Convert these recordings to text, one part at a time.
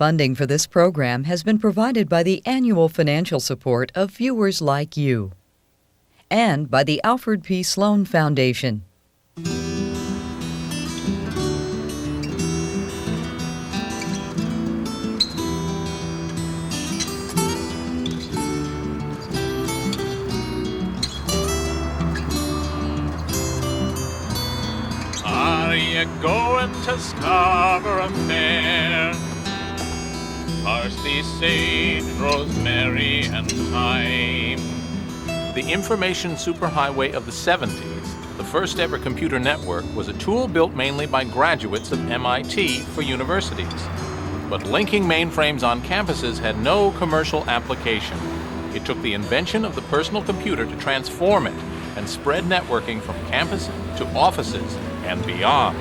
Funding for this program has been provided by the annual financial support of viewers like you and by the Alfred P. Sloan Foundation. Are you going to Scarborough Fair? Parsley, sage, rosemary, and thyme. The information superhighway of the 70s, the first ever computer network, was a tool built mainly by graduates of MIT for universities. But linking mainframes on campuses had no commercial application. It took the invention of the personal computer to transform it and spread networking from campus to offices and beyond.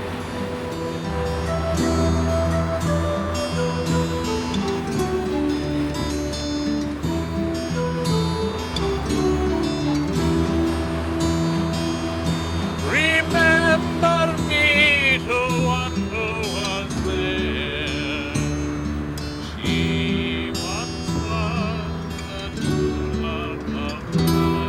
Remember me to one who was there. She once was the true love of mine.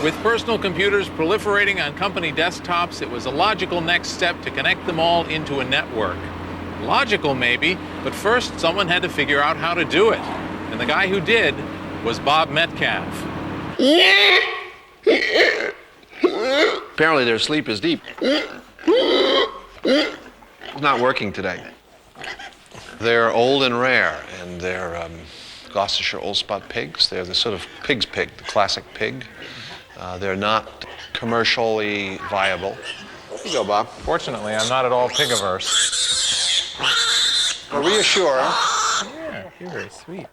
With personal computers proliferating on company desktops, it was a logical next step to connect them all into a network. Logical, maybe, but first someone had to figure out how to do it. And the guy who did was Bob Metcalfe. Apparently their sleep is deep. It's not working today. They're old and rare, and they're Gloucestershire Old Spot pigs. They're the sort of pig's pig, the classic pig. They're not commercially viable. Here you go, Bob. Fortunately, I'm not at all pig-averse. Well, reassure. Yeah, you're very sweet.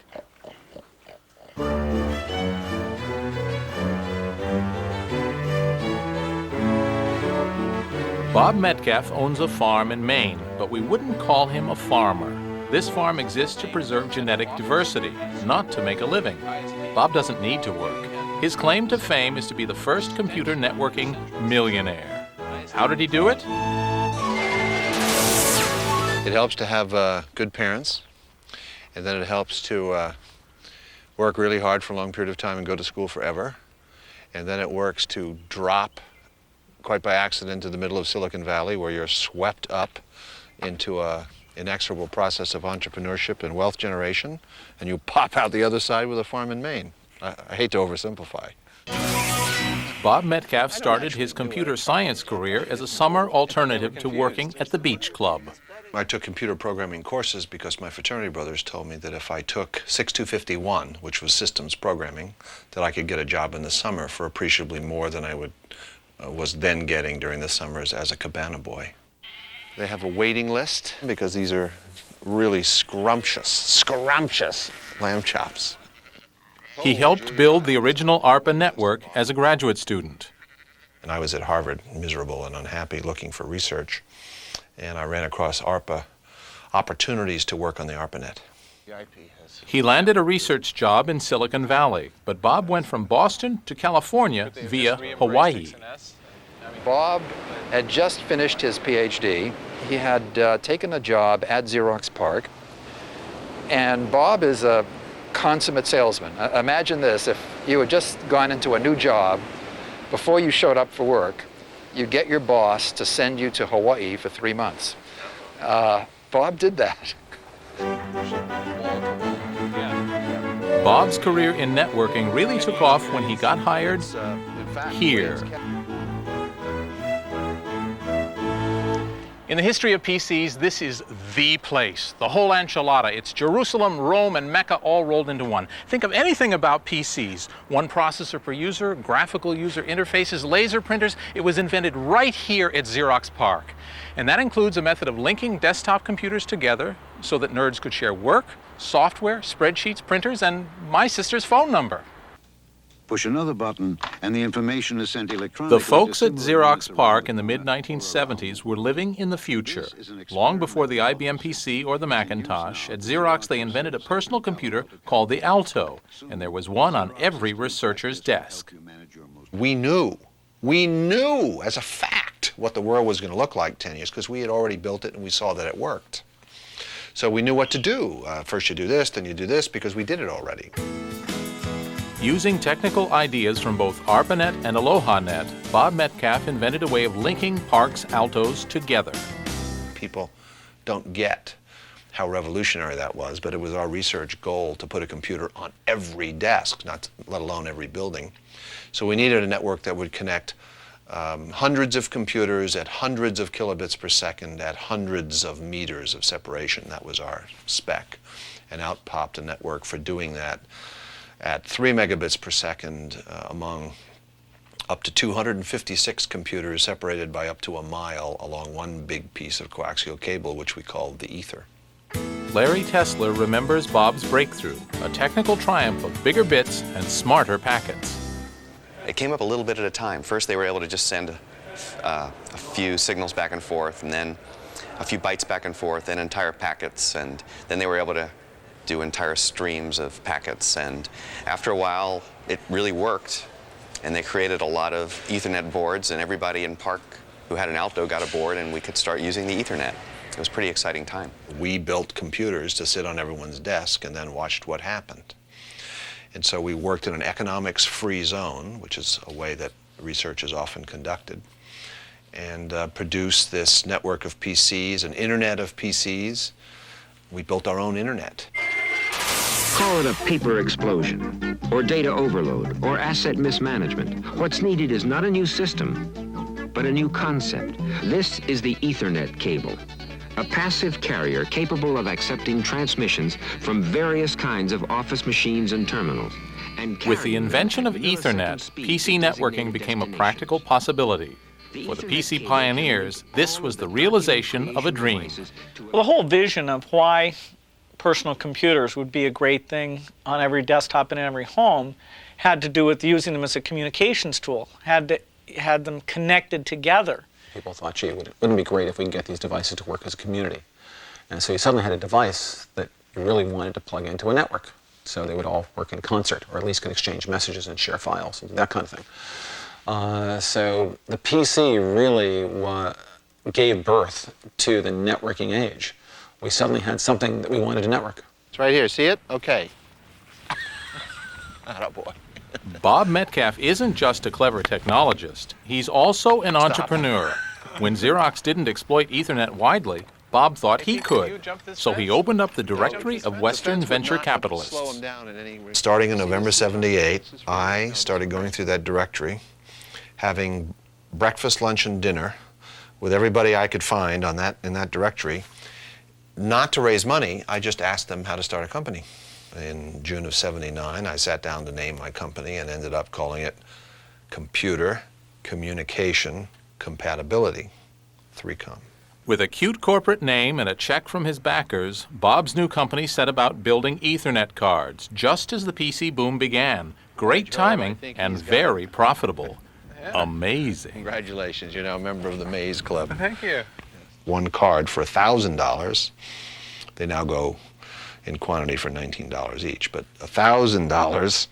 Bob Metcalfe owns a farm in Maine, but we wouldn't call him a farmer. This farm exists to preserve genetic diversity, not to make a living. Bob doesn't need to work. His claim to fame is to be the first computer networking millionaire. How did he do it? It helps to have good parents, and then it helps to work really hard for a long period of time and go to school forever. And then it works to drop, quite by accident, into the middle of Silicon Valley, where you're swept up into an inexorable process of entrepreneurship and wealth generation, and you pop out the other side with a farm in Maine. I hate to oversimplify. Bob Metcalfe started his computer science career as a summer alternative to working at the beach club. I took computer programming courses because my fraternity brothers told me that if I took 6251, which was systems programming, that I could get a job in the summer for appreciably more than I was then getting during the summers as a cabana boy. They have a waiting list because these are really scrumptious lamb chops. He helped build the original ARPA network as a graduate student. And I was at Harvard, miserable and unhappy, looking for research. And I ran across ARPA opportunities to work on the Arpanet. He landed a research job in Silicon Valley, but Bob went from Boston to California via Hawaii. Bob had just finished his PhD. He had taken a job at Xerox PARC. And Bob is a consummate salesman. Imagine this, if you had just gone into a new job, before you showed up for work, you get your boss to send you to Hawaii for 3 months. Bob did that. Bob's career in networking really took off when he got hired here. In the history of PCs, this is the place, the whole enchilada. It's Jerusalem, Rome, and Mecca all rolled into one. Think of anything about PCs. One processor per user, graphical user interfaces, laser printers. It was invented right here at Xerox PARC. And that includes a method of linking desktop computers together so that nerds could share work, software, spreadsheets, printers, and my sister's phone number. Push another button, and the information is sent electronically. The folks at Xerox PARC in the mid-1970s were living in the future. Long before the IBM PC or the Macintosh, at Xerox they invented a personal computer called the Alto, and there was one on every researcher's desk. We knew as a fact what the world was going to look like 10 years because we had already built it and we saw that it worked. So we knew what to do. First you do this, then you do this, because we did it already. Using technical ideas from both Arpanet and AlohaNet, Bob Metcalfe invented a way of linking PARC's Altos together. People don't get how revolutionary that was, but it was our research goal to put a computer on every desk, let alone every building. So we needed a network that would connect hundreds of computers at hundreds of kilobits per second at hundreds of meters of separation. That was our spec. And out popped a network for doing that at 3 megabits per second among up to 256 computers separated by up to a mile along one big piece of coaxial cable, which we called the ether. Larry Tesler remembers Bob's breakthrough, a technical triumph of bigger bits and smarter packets. It came up a little bit at a time. First, they were able to just send a few signals back and forth, and then a few bytes back and forth, and entire packets, and then they were able to do entire streams of packets. And after a while, it really worked, and they created a lot of Ethernet boards, and everybody in PARC who had an Alto got a board, and we could start using the Ethernet. It was a pretty exciting time. We built computers to sit on everyone's desk and then watched what happened. And so we worked in an economics-free zone, which is a way that research is often conducted, and produced this network of PCs, an internet of PCs. We built our own internet. Call it a paper explosion, or data overload, or asset mismanagement. What's needed is not a new system, but a new concept. This is the Ethernet cable, a passive carrier capable of accepting transmissions from various kinds of office machines and terminals. With the invention of Ethernet, PC networking became a practical possibility. For the PC pioneers, this was the realization of a dream. Well, the whole vision of why personal computers would be a great thing on every desktop in every home had to do with using them as a communications tool, had them connected together. People thought, gee, wouldn't it be great if we can get these devices to work as a community? And so you suddenly had a device that you really wanted to plug into a network. So they would all work in concert, or at least could exchange messages and share files, and that kind of thing. So the PC really gave birth to the networking age. We suddenly had something that we wanted to network. It's right here. See it? Okay. Attaboy. Bob Metcalfe isn't just a clever technologist. He's also an entrepreneur. When Xerox didn't exploit Ethernet widely, Bob thought he could. So he opened up the directory of Western venture capitalists. Starting in November '78, I started going through that directory, having breakfast, lunch, and dinner with everybody I could find in that directory. Not to raise money, I just asked them how to start a company. In June of '79, I sat down to name my company and ended up calling it Computer Communication Compatibility, 3Com. With a cute corporate name and a check from his backers, Bob's new company set about building Ethernet cards, just as the PC boom began. Great timing and very profitable. Amazing. Congratulations, you're now a member of the Maze Club. Thank you. One card for $1,000. They now go in quantity for $19 each, but $1,000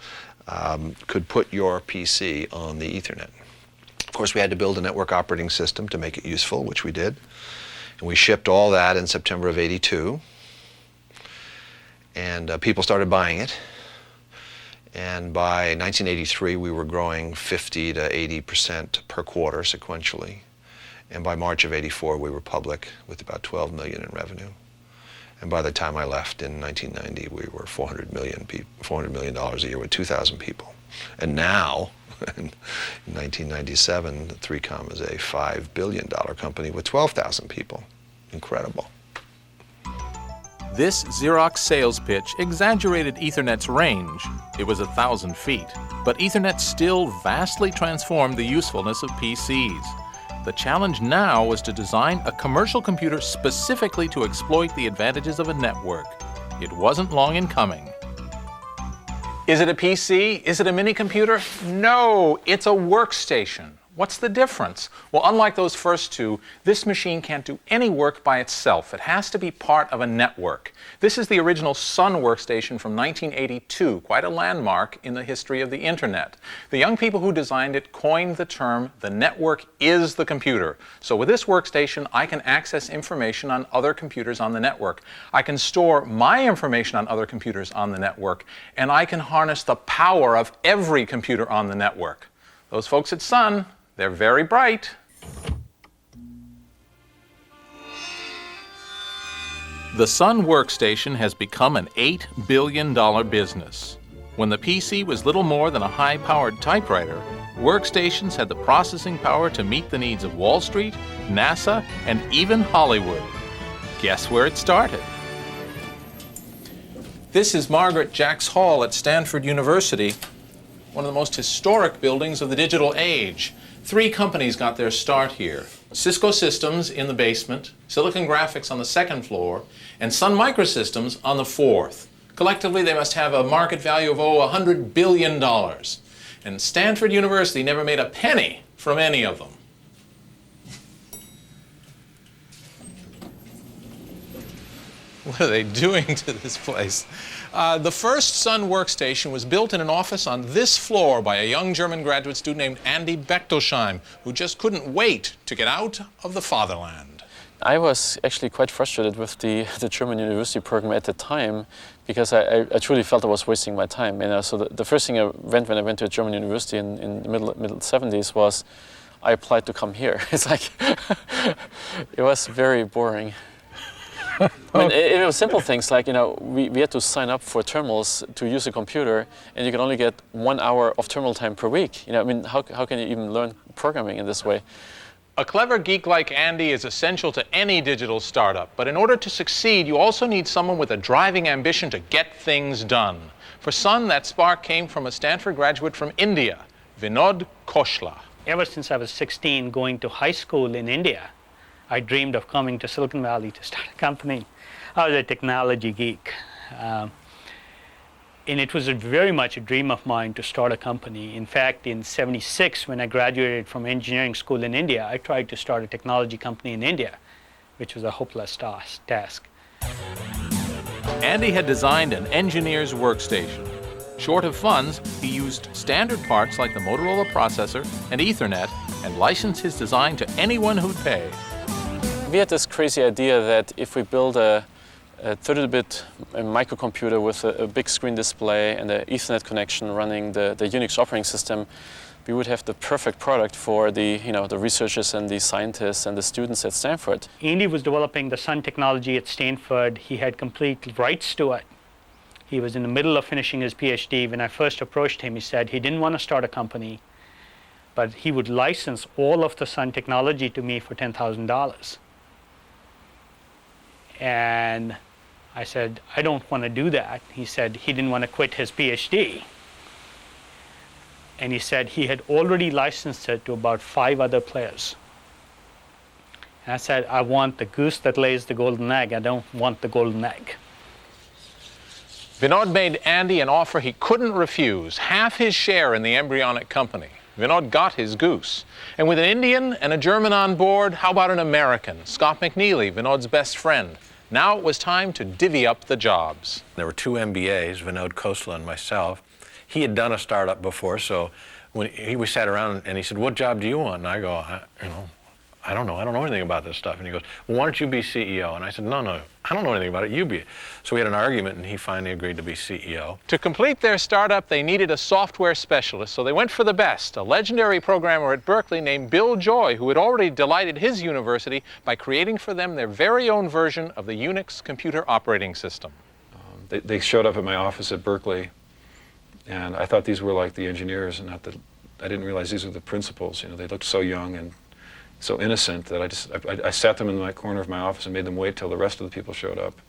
could put your PC on the Ethernet. Of course, we had to build a network operating system to make it useful, which we did. And we shipped all that in September of '82. And people started buying it. And by 1983, we were growing 50 to 80% per quarter sequentially. And by March of '84, we were public with about $12 million in revenue. And by the time I left in 1990, we were $400 million a year with 2,000 people. And now And in 1997, 3Com is a $5 billion company with 12,000 people. Incredible. This Xerox sales pitch exaggerated Ethernet's range. It was 1,000 feet. But Ethernet still vastly transformed the usefulness of PCs. The challenge now was to design a commercial computer specifically to exploit the advantages of a network. It wasn't long in coming. Is it a PC? Is it a mini computer? No, it's a workstation. What's the difference? Well, unlike those first two, this machine can't do any work by itself. It has to be part of a network. This is the original Sun workstation from 1982, quite a landmark in the history of the Internet. The young people who designed it coined the term, "the network is the computer." So with this workstation, I can access information on other computers on the network. I can store my information on other computers on the network, and I can harness the power of every computer on the network. Those folks at Sun, they're very bright. The Sun workstation has become an $8 billion business. When the PC was little more than a high-powered typewriter, workstations had the processing power to meet the needs of Wall Street, NASA, and even Hollywood. Guess where it started? This is Margaret Jacks Hall at Stanford University, one of the most historic buildings of the digital age. 3 companies got their start here. Cisco Systems in the basement, Silicon Graphics on the 2nd floor, and Sun Microsystems on the 4th. Collectively, they must have a market value of, $100 billion. And Stanford University never made a penny from any of them. What are they doing to this place? The first Sun workstation was built in an office on this floor by a young German graduate student named Andy Bechtolsheim, who just couldn't wait to get out of the fatherland. I was actually quite frustrated with the German university program at the time, because I truly felt I was wasting my time. So the first thing I went when I went to a German university in the middle 70s was I applied to come here. It's like, it was very boring. I mean, it was simple things like, we had to sign up for terminals to use a computer, and you can only get 1 hour of terminal time per week. How can you even learn programming in this way? A clever geek like Andy is essential to any digital startup, but in order to succeed, you also need someone with a driving ambition to get things done. For Sun, that spark came from a Stanford graduate from India, Vinod Khoshla. Ever since I was 16, going to high school in India, I dreamed of coming to Silicon Valley to start a company. I was a technology geek. And it was very much a dream of mine to start a company. In fact, in '76, when I graduated from engineering school in India, I tried to start a technology company in India, which was a hopeless task. Andy had designed an engineer's workstation. Short of funds, he used standard parts like the Motorola processor and Ethernet and licensed his design to anyone who'd pay. We had this crazy idea that if we build a 32-bit microcomputer with a big screen display and an Ethernet connection running the Unix operating system, we would have the perfect product for the researchers and the scientists and the students at Stanford. Andy was developing the Sun technology at Stanford. He had complete rights to it. He was in the middle of finishing his PhD. When I first approached him, he said he didn't want to start a company, but he would license all of the Sun technology to me for $10,000. And I said, I don't want to do that. He said he didn't want to quit his PhD. And he said he had already licensed it to about 5 other players. And I said, I want the goose that lays the golden egg. I don't want the golden egg. Vinod made Andy an offer he couldn't refuse, half his share in the embryonic company. Vinod got his goose. And with an Indian and a German on board, how about an American, Scott McNeely, Vinod's best friend? Now it was time to divvy up the jobs. There were 2 MBAs, Vinod Khoshla and myself. He had done a startup before, so when we sat around and he said, "What job do you want?" And I go, I don't know anything about this stuff. And he goes, "Well, why don't you be CEO?" And I said, no, I don't know anything about it, you be it. So we had an argument and he finally agreed to be CEO. To complete their startup, they needed a software specialist, so they went for the best, a legendary programmer at Berkeley named Bill Joy, who had already delighted his university by creating for them their very own version of the Unix computer operating system. They showed up at my office at Berkeley, and I thought these were like the engineers and not the I didn't realize these were the principals. You know, they looked so young and so innocent that I sat them in my corner of my office and made them wait till the rest of the people showed up.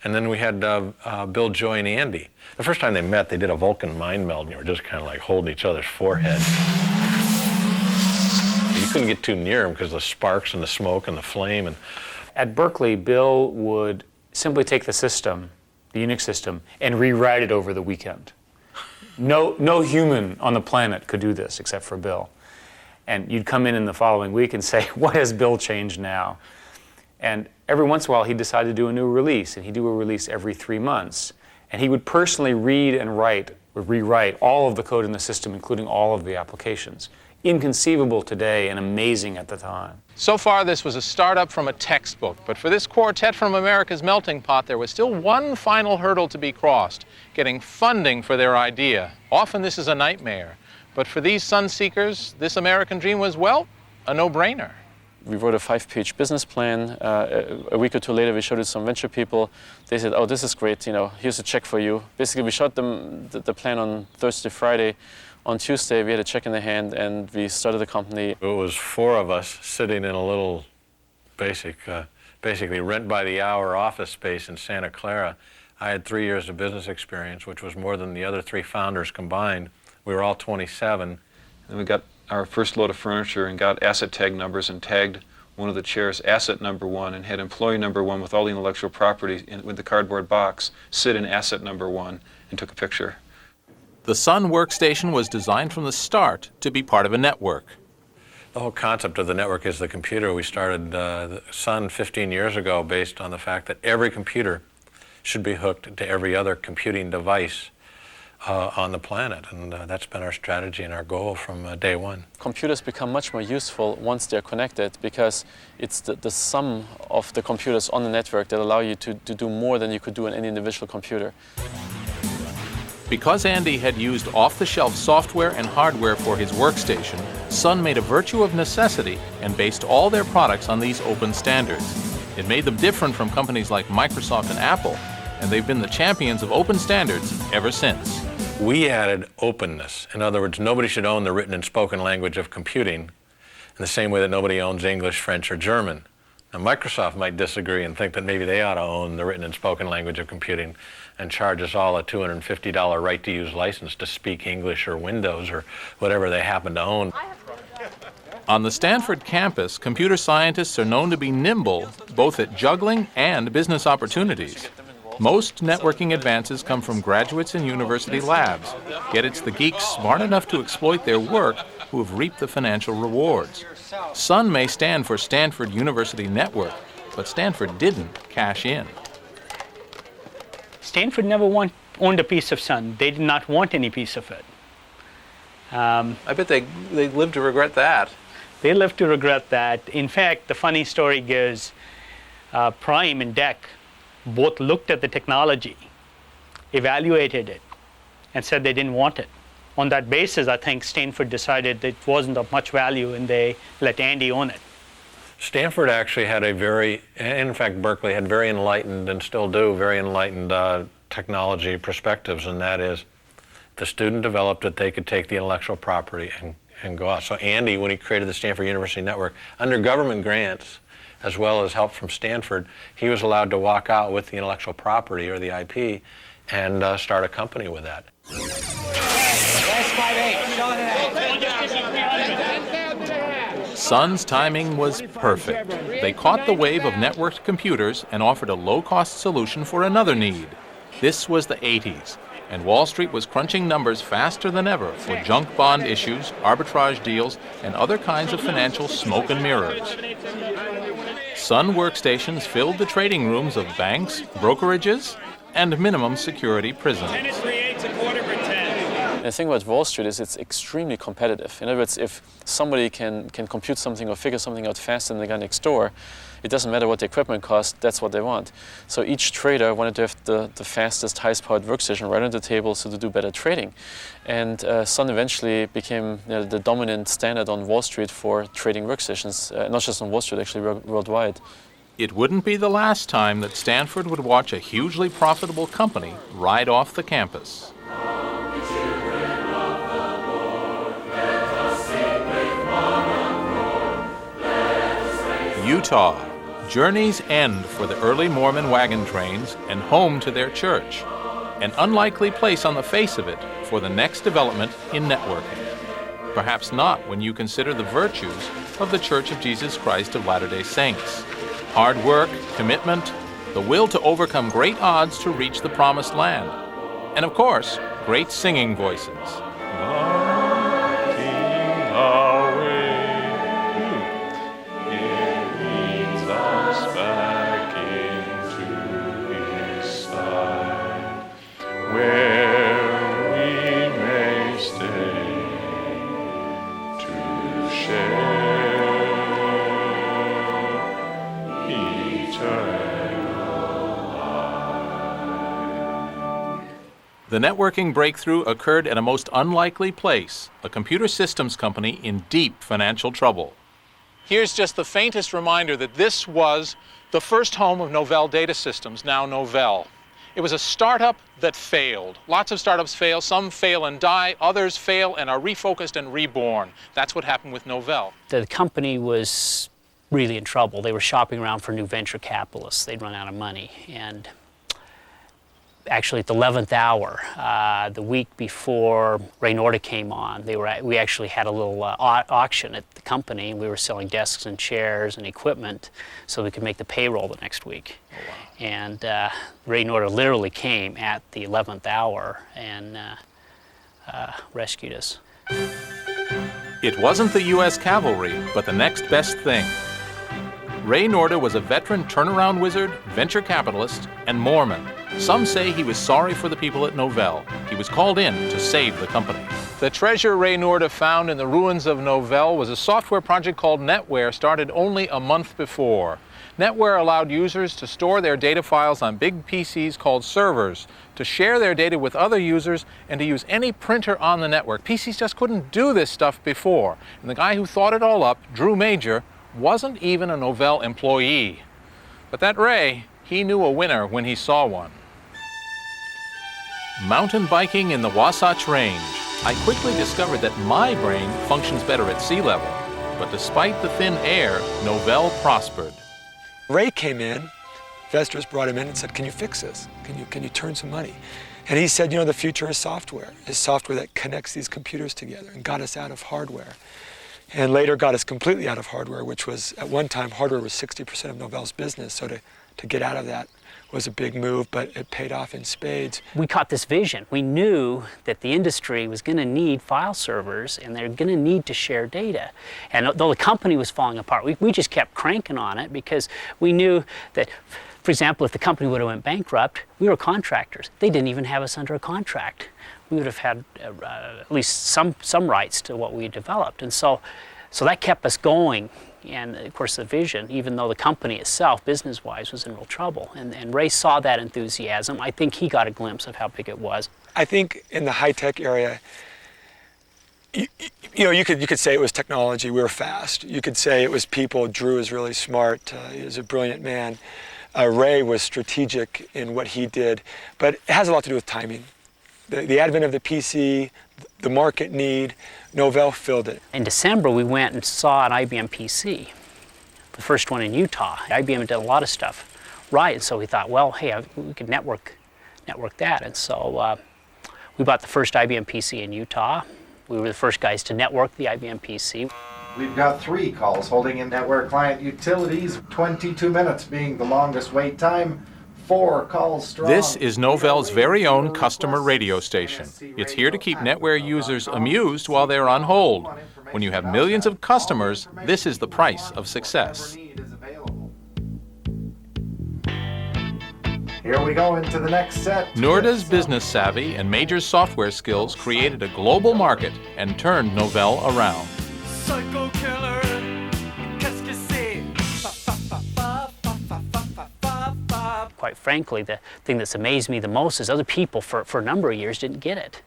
And then we had Bill, Joy, and Andy. The first time they met, they did a Vulcan mind meld, and they were just kind of like holding each other's forehead. You couldn't get too near them because of the sparks and the smoke and the flame. And at Berkeley, Bill would simply take the system, the Unix system, and rewrite it over the weekend. No human on the planet could do this except for Bill. And you'd come in the following week and say, what has Bill changed now? And every once in a while, he'd decide to do a new release, and he'd do a release every 3 months. And he would personally read and rewrite all of the code in the system, including all of the applications. Inconceivable today and amazing at the time. So far, this was a startup from a textbook, but for this quartet from America's melting pot, there was still one final hurdle to be crossed: getting funding for their idea. Often this is a nightmare, but for these sun seekers, this American dream was, well, a no-brainer. We wrote a 5-page business plan. A week or two later, we showed it to some venture people. They said, oh, this is great, you know, here's a check for you. Basically, we showed them the plan on Thursday, Friday. On Tuesday, we had a check in the hand, and we started the company. it was 4 of us sitting in a little basically rent-by-the-hour office space in Santa Clara. I had 3 years of business experience, which was more than the other 3 founders combined. We were all 27. And we got our first load of furniture and got asset tag numbers and tagged one of the chairs asset number 1 and had employee number 1 with all the intellectual property with the cardboard box sit in asset number 1 and took a picture. The Sun workstation was designed from the start to be part of a network. The whole concept of the network is the computer. We started the Sun 15 years ago based on the fact that every computer should be hooked to every other computing device on the planet, and that's been our strategy and our goal from day one. Computers become much more useful once they're connected, because it's the sum of the computers on the network that allow you to do more than you could do on any individual computer. Because Andy had used off-the-shelf software and hardware for his workstation, Sun made a virtue of necessity and based all their products on these open standards. It made them different from companies like Microsoft and Apple, and they've been the champions of open standards ever since. We added openness. In other words, nobody should own the written and spoken language of computing in the same way that nobody owns English, French, or German. Now, Microsoft might disagree and think that maybe they ought to own the written and spoken language of computing and charge us all a $250 right-to-use license to speak English or Windows or whatever they happen to own. On the Stanford campus, computer scientists are known to be nimble, both at juggling and business opportunities. Most networking advances come from graduates in university labs, yet it's the geeks smart enough to exploit their work who have reaped the financial rewards. Sun may stand for Stanford University Network, but Stanford didn't cash in. Stanford never owned a piece of Sun. They did not want any piece of it. I bet they live to regret that. They live to regret that. In fact, the funny story goes, Prime and DEC both looked at the technology, evaluated it, and said they didn't want it. On that basis, I think Stanford decided that it wasn't of much value, and they let Andy own it. Stanford actually had in fact Berkeley had very enlightened, and still do, very enlightened technology perspectives, and that is the student developed that they could take the intellectual property and go out. So Andy, when he created the Stanford University Network, under government grants, as well as help from Stanford, he was allowed to walk out with the intellectual property, or the IP, and start a company with that. Sun's timing was perfect. They caught the wave of networked computers and offered a low-cost solution for another need. This was the 80s, and Wall Street was crunching numbers faster than ever for junk bond issues, arbitrage deals, and other kinds of financial smoke and mirrors. Sun workstations filled the trading rooms of banks, brokerages, and minimum security prisons. The thing about Wall Street is it's extremely competitive. In other words, if somebody can compute something or figure something out faster than the guy next door, it doesn't matter what the equipment costs, that's what they want. So each trader wanted to have the fastest, highest powered workstation right on the table so to do better trading. And Sun eventually became the dominant standard on Wall Street for trading workstations, not just on Wall Street, actually worldwide. It wouldn't be the last time that Stanford would watch a hugely profitable company ride off the campus. Utah. Journey's end for the early Mormon wagon trains and home to their church. An unlikely place on the face of it for the next development in networking. Perhaps not when you consider the virtues of the Church of Jesus Christ of Latter-day Saints. Hard work, commitment, the will to overcome great odds to reach the promised land. And of course, great singing voices. The networking breakthrough occurred at a most unlikely place, a computer systems company in deep financial trouble. Here's just the faintest reminder that this was the first home of Novell Data Systems, now Novell. It was a startup that failed. Lots of startups fail. Some fail and die. Others fail and are refocused and reborn. That's what happened with Novell. The company was really in trouble. They were shopping around for new venture capitalists. They'd run out of money. And actually at the 11th hour, the week before Ray Norda came on, we actually had a little auction at the company. We were selling desks and chairs and equipment so we could make the payroll the next week. Oh, wow. And Ray Norda literally came at the 11th hour and rescued us. It wasn't the U.S. cavalry, but the next best thing. Ray Norda was a veteran turnaround wizard, venture capitalist, and Mormon. Some say he was sorry for the people at Novell. He was called in to save the company. The treasure Ray Norda found in the ruins of Novell was a software project called NetWare, started only a month before. NetWare allowed users to store their data files on big PCs called servers, to share their data with other users, and to use any printer on the network. PCs just couldn't do this stuff before. And the guy who thought it all up, Drew Major, wasn't even a Novell employee. But that Ray, he knew a winner when he saw one. Mountain biking in the Wasatch Range, I quickly discovered that my brain functions better at sea level. But despite the thin air, Novell prospered. Ray came in, investors brought him in and said, can you fix this? Can you turn some money? And he said, you know, the future is software that connects these computers together, and got us out of hardware. And later got us completely out of hardware, which was, at one time, hardware was 60% of Novell's business. So to get out of that was a big move, but it paid off in spades. We caught this vision. We knew that the industry was going to need file servers, and they're going to need to share data. And though the company was falling apart, we just kept cranking on it because we knew that, for example, if the company would have went bankrupt, we were contractors. They didn't even have us under a contract. We would have had at least some rights to what we had developed. And so that kept us going. And of course the vision, even though the company itself, business-wise, was in real trouble. And Ray saw that enthusiasm. I think he got a glimpse of how big it was. I think in the high-tech area, you know, you could say it was technology, we were fast. You could say it was people. Drew is really smart, he was a brilliant man. Ray was strategic in what he did, but it has a lot to do with timing. The advent of the PC, the market need, Novell filled it. In December, we went and saw an IBM PC, the first one in Utah. IBM had done a lot of stuff right, and so we thought, well, hey, we could network that. And so we bought the first IBM PC in Utah. We were the first guys to network the IBM PC. We've got 3 calls holding in network client utilities, 22 minutes being the longest wait time. 4 calls strong. This is Novell's very own customer radio station. It's here to keep NetWare users amused while they're on hold. When you have millions of customers, this is the price of success. Here we go into the next set. Norda's business savvy and Major's software skills created a global market and turned Novell around. Psycho killer. Quite frankly, the thing that's amazed me the most is other people for a number of years didn't get it.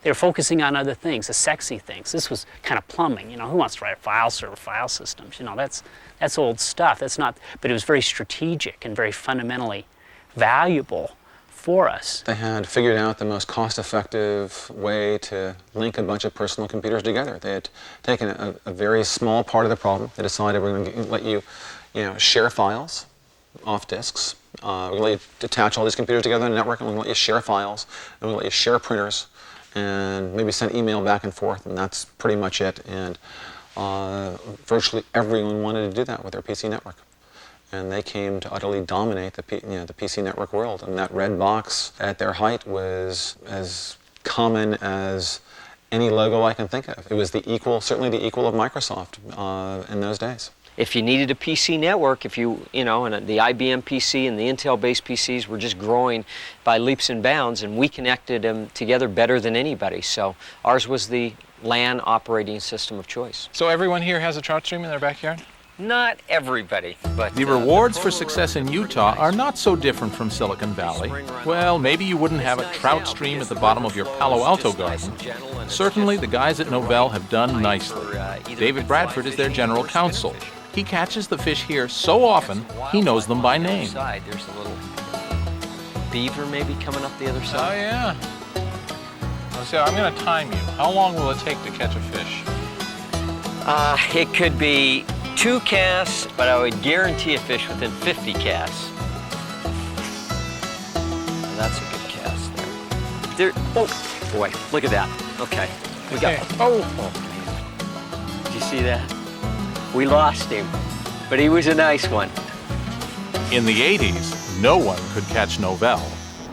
They were focusing on other things, the sexy things. This was kind of plumbing, you know, who wants to write a file server, file systems? You know, that's old stuff. That's not, but it was very strategic and very fundamentally valuable for us. They had figured out the most cost-effective way to link a bunch of personal computers together. They had taken a very small part of the problem. They decided we're going to let you share files off disks. We're going to let you attach all these computers together in a network, and we're going to let you share files, and we're going to let you share printers, and maybe send email back and forth, and that's pretty much it. And virtually everyone wanted to do that with their PC network. And they came to utterly dominate the PC network world. And that red box at their height was as common as any logo I can think of. It was certainly the equal of Microsoft in those days. If you needed a PC network, and the IBM PC and the Intel-based PCs were just growing by leaps and bounds, and we connected them together better than anybody. So ours was the LAN operating system of choice. So everyone here has a trout stream in their backyard? Not everybody, but... The rewards for success in Utah are not so different from Silicon Valley. Well, maybe you wouldn't have a trout stream at the bottom of your Palo Alto garden. Certainly, the guys at Novell have done nicely. David Bradford is their general counsel. He catches the fish here so often, he knows them by name. There's a little beaver maybe coming up the other Oh, side. yeah. So I'm going to time you. How long will it take to catch a fish? It could be 2 casts, but I would guarantee a fish within 50 casts. Well, that's a good cast there. Oh, boy, look at that. Okay, we got. Oh, did you see that? We lost him, but he was a nice one. In the 80s, no one could catch Novell.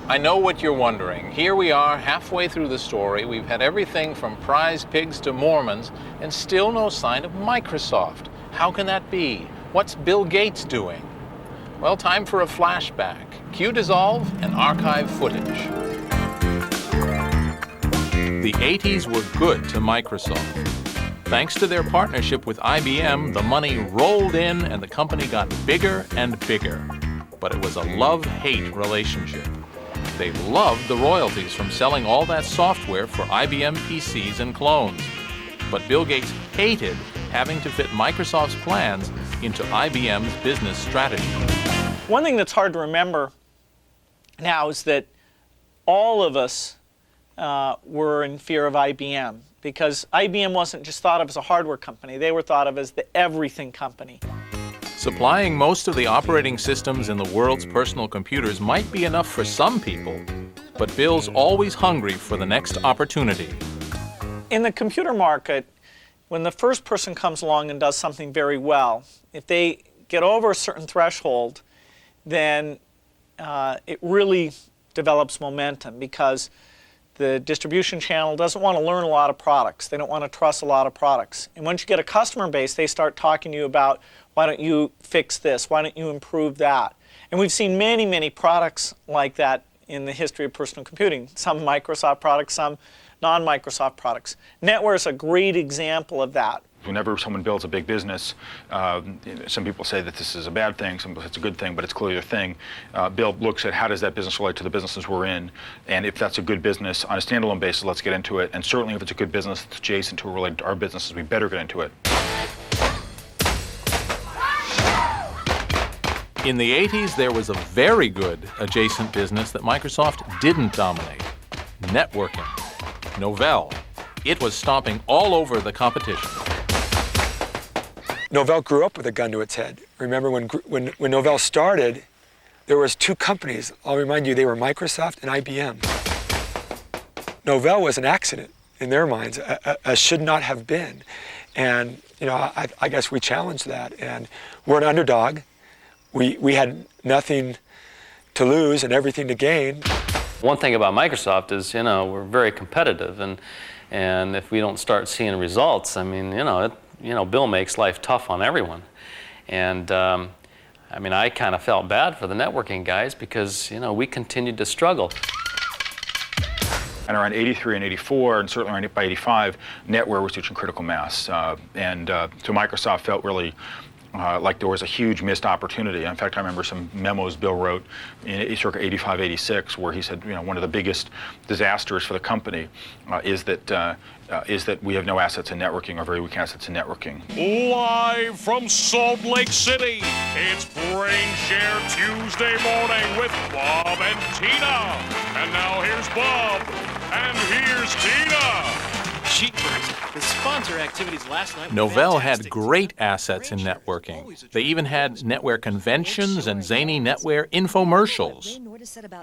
I know what you're wondering. Here we are, halfway through the story. We've had everything from prize pigs to Mormons, and still no sign of Microsoft. How can that be? What's Bill Gates doing? Well, time for a flashback. Cue dissolve and archive footage. The 80s were good to Microsoft. Thanks to their partnership with IBM, the money rolled in and the company got bigger and bigger. But it was a love-hate relationship. They loved the royalties from selling all that software for IBM PCs and clones. But Bill Gates hated having to fit Microsoft's plans into IBM's business strategy. One thing that's hard to remember now is that all of us were in fear of IBM, because IBM wasn't just thought of as a hardware company, they were thought of as the everything company. Supplying most of the operating systems in the world's personal computers might be enough for some people, but Bill's always hungry for the next opportunity. In the computer market, when the first person comes along and does something very well, if they get over a certain threshold, then it really develops momentum, because the distribution channel doesn't want to learn a lot of products. They don't want to trust a lot of products. And once you get a customer base, they start talking to you about, why don't you fix this? Why don't you improve that? And we've seen many, many products like that in the history of personal computing. Some Microsoft products, some non-Microsoft products. NetWare is a great example of that. Whenever someone builds a big business, some people say that this is a bad thing, some people say it's a good thing, but it's clearly a thing. Bill looks at how does that business relate to the businesses we're in, and if that's a good business on a standalone basis, let's get into it. And certainly if it's a good business that's adjacent to or related to our businesses, we better get into it. In the 80s, there was a very good adjacent business that Microsoft didn't dominate: networking. Novell. It was stomping all over the competition. Novell grew up with a gun to its head. Remember when Novell started, there was 2 companies. I'll remind you, they were Microsoft and IBM. Novell was an accident in their minds, a should not have been. And I guess we challenged that. And we're an underdog. We had nothing to lose and everything to gain. One thing about Microsoft is, we're very competitive, and if we don't start seeing results, I mean, Bill makes life tough on everyone. And I kind of felt bad for the networking guys because, we continued to struggle. And around 83 and 84, and certainly by 85, NetWare was reaching critical mass. So Microsoft felt really like there was a huge missed opportunity. In fact, I remember some memos Bill wrote in circa 85, 86, where he said, one of the biggest disasters for the company is that we have no assets in networking, or very weak assets in networking. Live from Salt Lake City, it's Brain Share Tuesday morning with Bob and Tina. And now here's Bob, and here's Tina. Jeepers, The sponsor activities last night were Novell had fantastic. great assets in networking. They even had netwear conventions and zany netwear infomercials.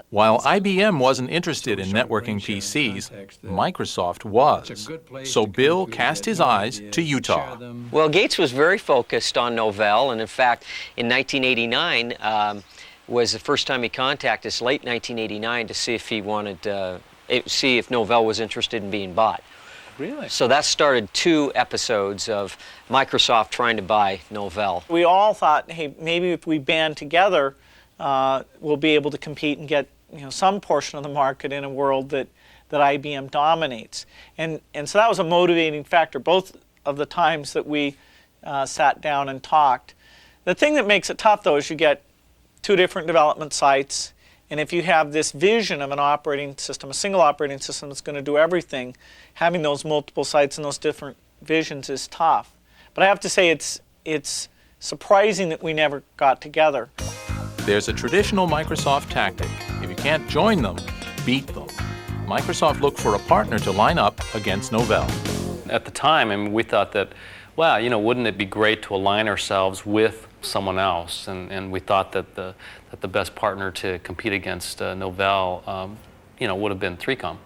While IBM wasn't interested in networking PCs, Microsoft was. So Bill cast his eyes to Utah. Well, Gates was very focused on Novell, and in fact, in 1989 was the first time he contacted us, late 1989, to see if he wanted see if Novell was interested in being bought. Really? So that started 2 episodes of Microsoft trying to buy Novell. We all thought, hey, maybe if we band together, we'll be able to compete and get some portion of the market in a world that IBM dominates. And so that was a motivating factor, both of the times that we sat down and talked. The thing that makes it tough, though, is you get 2 different development sites, and if you have this vision of an operating system, a single operating system that's going to do everything, having those multiple sites and those different visions is tough. But I have to say it's surprising that we never got together. There's a traditional Microsoft tactic. If you can't join them, beat them. Microsoft looked for a partner to line up against Novell. At the time, I mean, we thought that, wow, wouldn't it be great to align ourselves with someone else? And we thought that the best partner to compete against Novell, would have been 3Com.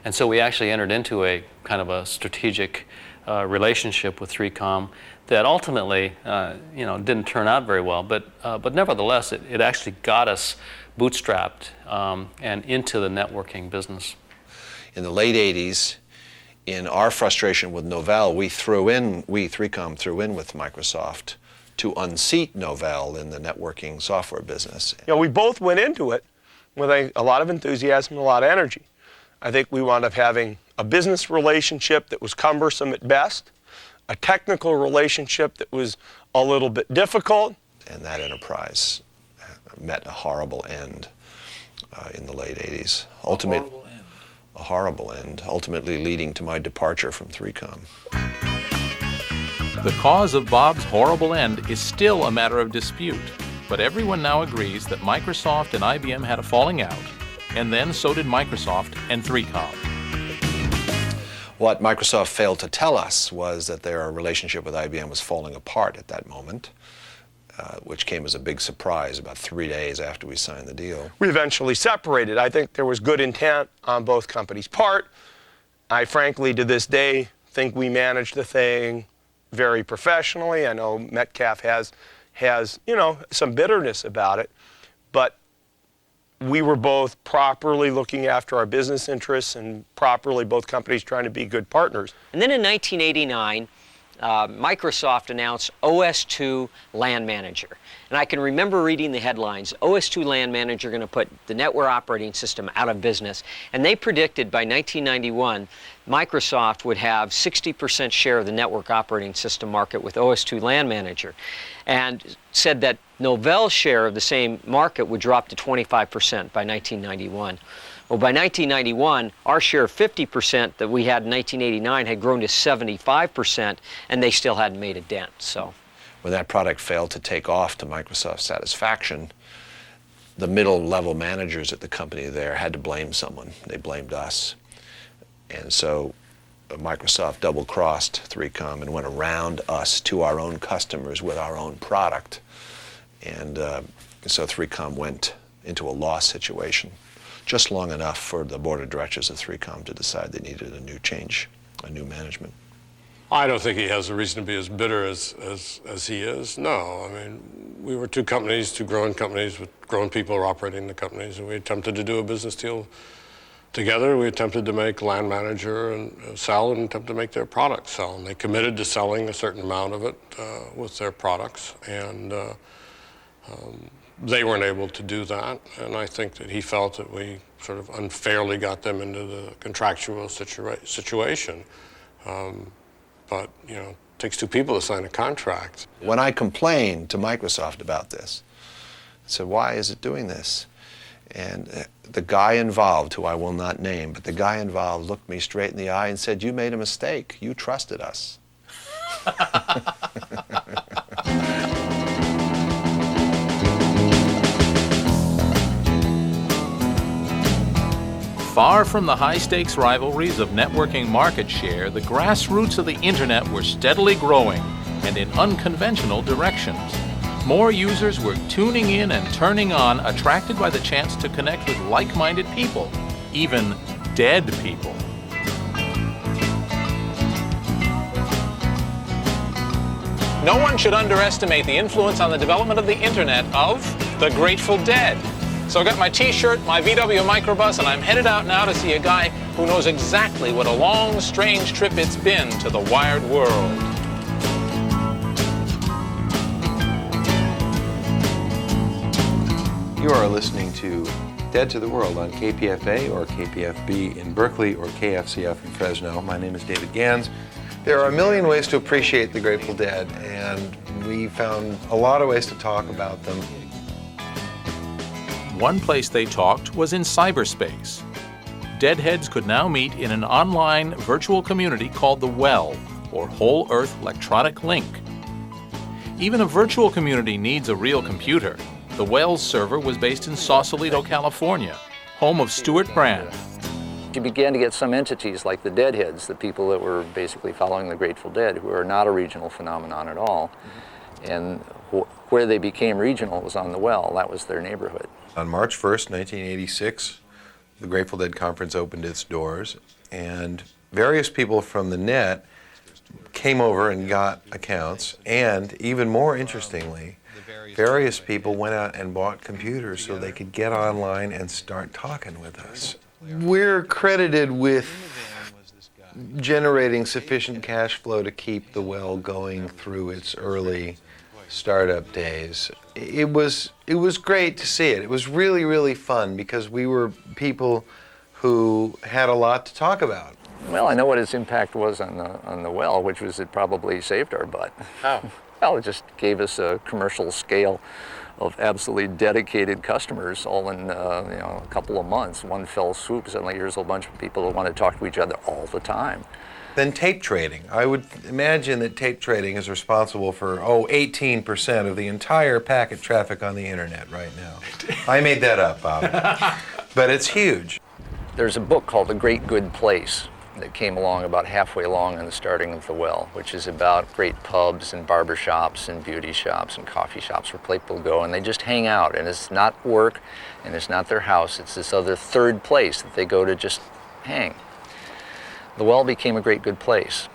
And so we actually entered into a kind of a strategic relationship with 3Com that ultimately, didn't turn out very well. But nevertheless, it actually got us bootstrapped and into the networking business. In the late 80s, in our frustration with Novell, we 3Com threw in with Microsoft to unseat Novell in the networking software business. We both went into it with a lot of enthusiasm and a lot of energy. I think we wound up having a business relationship that was cumbersome at best, a technical relationship that was a little bit difficult. And that enterprise met a horrible end in the late 80s. A horrible end, ultimately leading to my departure from 3Com. The cause of Bob's horrible end is still a matter of dispute, but everyone now agrees that Microsoft and IBM had a falling out, and then so did Microsoft and 3Com. What Microsoft failed to tell us was that their relationship with IBM was falling apart at that moment, which came as a big surprise about 3 days after we signed the deal. We eventually separated. I think there was good intent on both companies' part. I frankly, to this day, think we managed the thing very professionally. I know Metcalf has some bitterness about it, but we were both properly looking after our business interests and properly both companies trying to be good partners. And then in 1989, Microsoft announced OS/2 LAN Manager. And I can remember reading the headlines, OS/2 LAN Manager going to put the network operating system out of business. And they predicted by 1991, Microsoft would have 60% share of the network operating system market with OS/2 LAN Manager. And said that Novell's share of the same market would drop to 25% by 1991. Well, by 1991, our share of 50% that we had in 1989 had grown to 75%, and they still hadn't made a dent. So, when that product failed to take off to Microsoft's satisfaction, the middle-level managers at the company there had to blame someone. They blamed us. And so Microsoft double-crossed 3Com and went around us to our own customers with our own product. And so 3Com went into a loss situation, just long enough for the board of directors of 3Com to decide they needed a new change, a new management. I don't think he has a reason to be as bitter as he is. No, I mean, we were 2 companies, 2 growing companies with growing people who are operating the companies, and we attempted to do a business deal together. We attempted to make LAN Manager and sell and attempt to make their products sell. And they committed to selling a certain amount of it with their products, and they weren't able to do that. And I think that he felt that we sort of unfairly got them into the contractual situation. But, it takes 2 people to sign a contract. When I complained to Microsoft about this, I said, why is it doing this? And the guy involved, who I will not name, but the guy involved looked me straight in the eye and said, you made a mistake. You trusted us. Far from the high-stakes rivalries of networking market share, the grassroots of the internet were steadily growing and in unconventional directions. More users were tuning in and turning on, attracted by the chance to connect with like-minded people, even dead people. No one should underestimate the influence on the development of the internet of the Grateful Dead. So I got my t-shirt, my VW microbus, and I'm headed out now to see a guy who knows exactly what a long, strange trip it's been to the wired world. You are listening to Dead to the World on KPFA or KPFB in Berkeley or KFCF in Fresno. My name is David Gans. There are a million ways to appreciate the Grateful Dead, and we found a lot of ways to talk about them. One place they talked was in cyberspace. Deadheads could now meet in an online virtual community called the Well, or Whole Earth Electronic Link. Even a virtual community needs a real computer. The Well's server was based in Sausalito, California, home of Stuart Brand. You began to get some entities like the Deadheads, the people that were basically following the Grateful Dead, who are not a regional phenomenon at all. And where they became regional was on the Well. That was their neighborhood. On March 1st, 1986, the Grateful Dead conference opened its doors, and various people from the net came over and got accounts, and even more interestingly, various people went out and bought computers so they could get online and start talking with us. We're credited with generating sufficient cash flow to keep the Well going through its early startup days. It was great to see it. It was really, really fun because we were people who had a lot to talk about. Well, I know what its impact was on the Well, which was it probably saved our butt. How? Well, it just gave us a commercial scale of absolutely dedicated customers all in a couple of months. One fell swoop. Suddenly here's a bunch of people that want to talk to each other all the time. Then tape trading. I would imagine that tape trading is responsible for, 18% of the entire packet traffic on the internet right now. I made that up, Bob. But it's huge. There's a book called The Great Good Place that came along about halfway along in the starting of the Well, which is about great pubs and barber shops and beauty shops and coffee shops where people go and they just hang out, and it's not work and it's not their house, it's this other third place that they go to just hang. The Well became a great good place.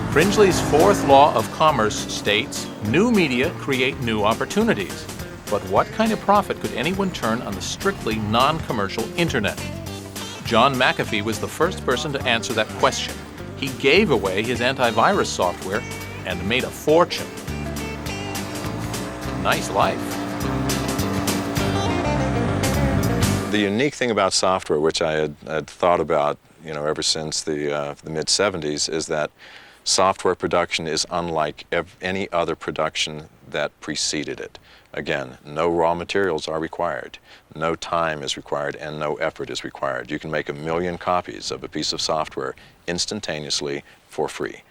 Cringely's fourth law of commerce states, new media create new opportunities. But what kind of profit could anyone turn on the strictly non-commercial internet? John McAfee was the first person to answer that question. He gave away his antivirus software and made a fortune. Nice life. The unique thing about software, which I had thought about, ever since the mid-'70s, is that software production is unlike any other production that preceded it. Again, no raw materials are required, no time is required, and no effort is required. You can make 1 million copies of a piece of software instantaneously for free.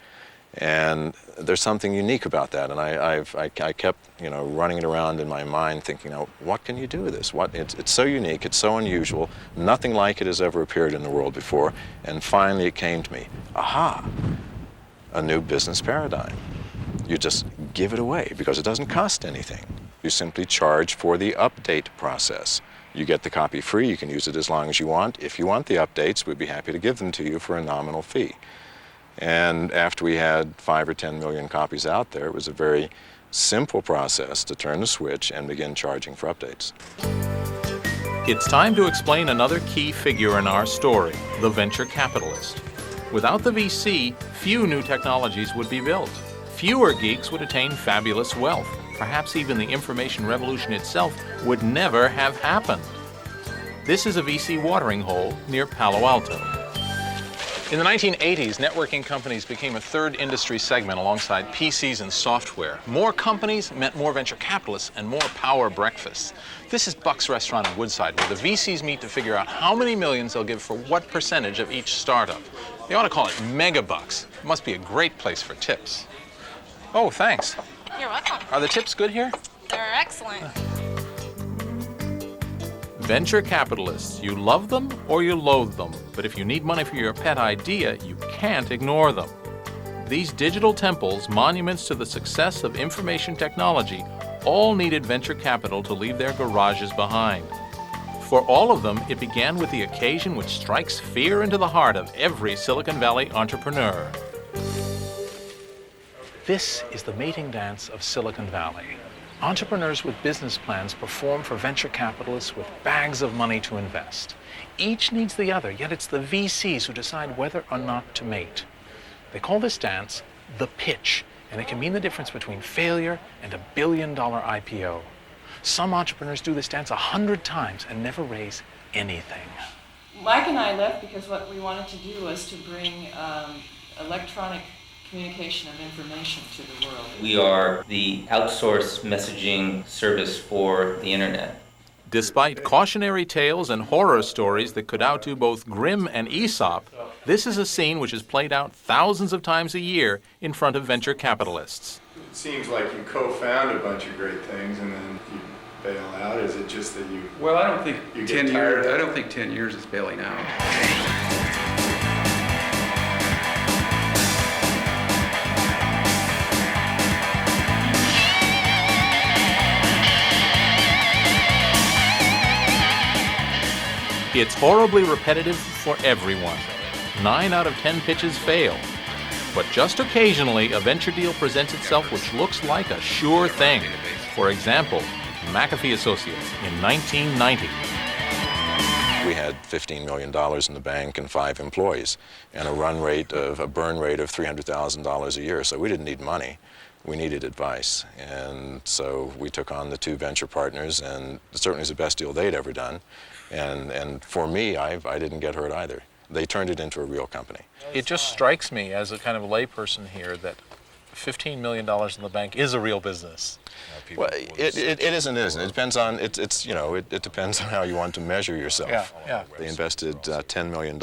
And there's something unique about that, and I kept running it around in my mind thinking, what can you do with this? It's so unique, it's so unusual, nothing like it has ever appeared in the world before, and finally it came to me, aha, a new business paradigm. You just give it away because it doesn't cost anything. You simply charge for the update process. You get the copy free, you can use it as long as you want. If you want the updates, we'd be happy to give them to you for a nominal fee. And after we had 5 or 10 million copies out there, it was a very simple process to turn the switch and begin charging for updates. It's time to explain another key figure in our story, the venture capitalist. Without the VC, few new technologies would be built. Fewer geeks would attain fabulous wealth. Perhaps even the information revolution itself would never have happened. This is a VC watering hole near Palo Alto. In the 1980s, networking companies became a third industry segment alongside PCs and software. More companies meant more venture capitalists and more power breakfasts. This is Buck's Restaurant in Woodside, where the VCs meet to figure out how many millions they'll give for what percentage of each startup. They ought to call it Mega Bucks. It must be a great place for tips. Oh, thanks. You're welcome. Are the tips good here? They're excellent. Venture capitalists, you love them or you loathe them, but if you need money for your pet idea, you can't ignore them. These digital temples, monuments to the success of information technology, all needed venture capital to leave their garages behind. For all of them, it began with the occasion which strikes fear into the heart of every Silicon Valley entrepreneur. This is the mating dance of Silicon Valley. Entrepreneurs with business plans perform for venture capitalists with bags of money to invest. Each needs the other, yet it's the VCs who decide whether or not to mate. They call this dance the pitch, and it can mean the difference between failure and a billion-dollar IPO. Some entrepreneurs do this dance 100 times and never raise anything. Mike and I left because what we wanted to do was to bring electronic communication of information to the world. We are the outsourced messaging service for the internet. Despite cautionary tales and horror stories that could outdo both Grimm and Aesop, this is a scene which is played out thousands of times a year in front of venture capitalists. It seems like you co-found a bunch of great things and then you bail out. Is it just that you? Well, I don't think you 10 get tired years. of it? I don't think 10 years is bailing out. It's horribly repetitive for everyone. 9 out of 10 pitches fail. But just occasionally, a venture deal presents itself which looks like a sure thing. For example, McAfee Associates in 1990. We had $15 million in the bank and 5 employees and a burn rate of $300,000 a year. So we didn't need money. We needed advice. And so we took on the 2 venture partners, and it certainly was the best deal they'd ever done. And for me, I didn't get hurt either. They turned it into a real company. It just strikes me as a kind of layperson here that $15 million in the bank is a real business. Well, it isn't. It depends on it depends on how you want to measure yourself. Yeah. They invested $10 million,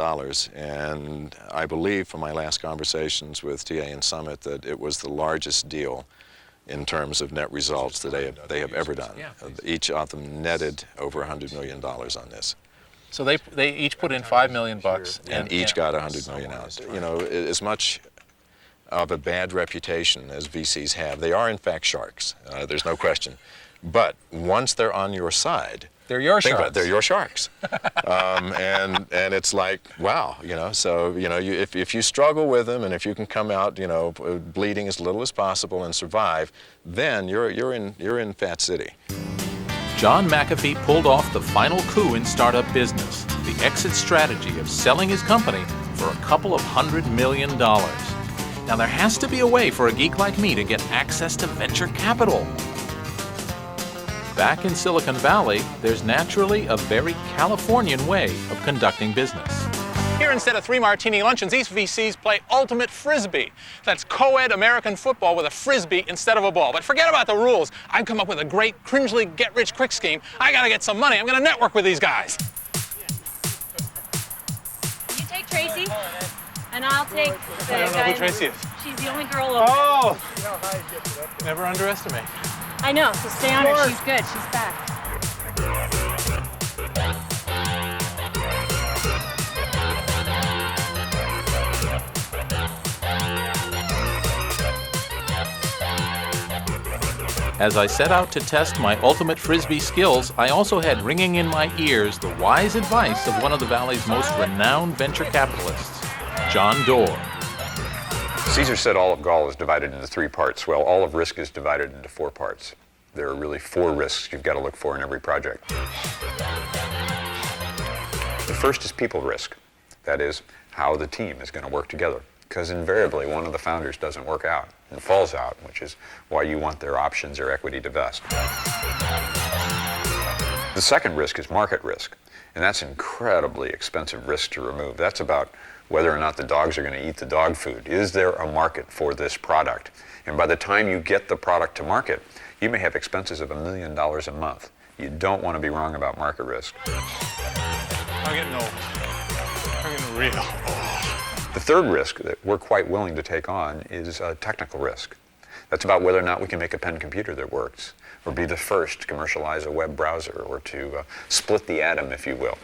and I believe from my last conversations with TA and Summit that it was the largest deal in terms of net results that they have ever done. Each of them netted over $100 million on this. So they each put in $5 million, and each got $100 million out. You know, as much of a bad reputation as VCs have, they are in fact sharks. There's no question. But once they're on your side, they're your think sharks. about it, they're your sharks. And it's like, wow, you know. So if you struggle with them, and if you can come out, bleeding as little as possible and survive, then you're in Fat City. John McAfee pulled off the final coup in startup business, the exit strategy of selling his company for a couple of $100 million. Now there has to be a way for a geek like me to get access to venture capital. Back in Silicon Valley, there's naturally a very Californian way of conducting business. Here, instead of 3 martini luncheons, these VCs play ultimate frisbee. That's co-ed American football with a frisbee instead of a ball. But forget about the rules. I've come up with a great Cringely get-rich-quick scheme. I gotta get some money. I'm gonna network with these guys. You take Tracy, and I'll take the I don't know guy. who Tracy is. She's the only girl over. Oh! Never underestimate. I know, so stay on her. She's good. She's back. As I set out to test my ultimate frisbee skills, I also had ringing in my ears the wise advice of one of the Valley's most renowned venture capitalists, John Doerr. Caesar said all of Gaul is divided into 3 parts. Well, all of risk is divided into 4 parts. There are really 4 risks you've got to look for in every project. The first is people risk. That is, how the team is going to work together. Because invariably, one of the founders doesn't work out and falls out, which is why you want their options or equity to vest. The second risk is market risk, and that's incredibly expensive risk to remove. That's about whether or not the dogs are going to eat the dog food. Is there a market for this product? And by the time you get the product to market, you may have expenses of $1 million a month. You don't want to be wrong about market risk. I'm getting old. I'm getting real. The third risk that we're quite willing to take on is technical risk. That's about whether or not we can make a pen computer that works, or be the first to commercialize a web browser, or to split the atom, if you will.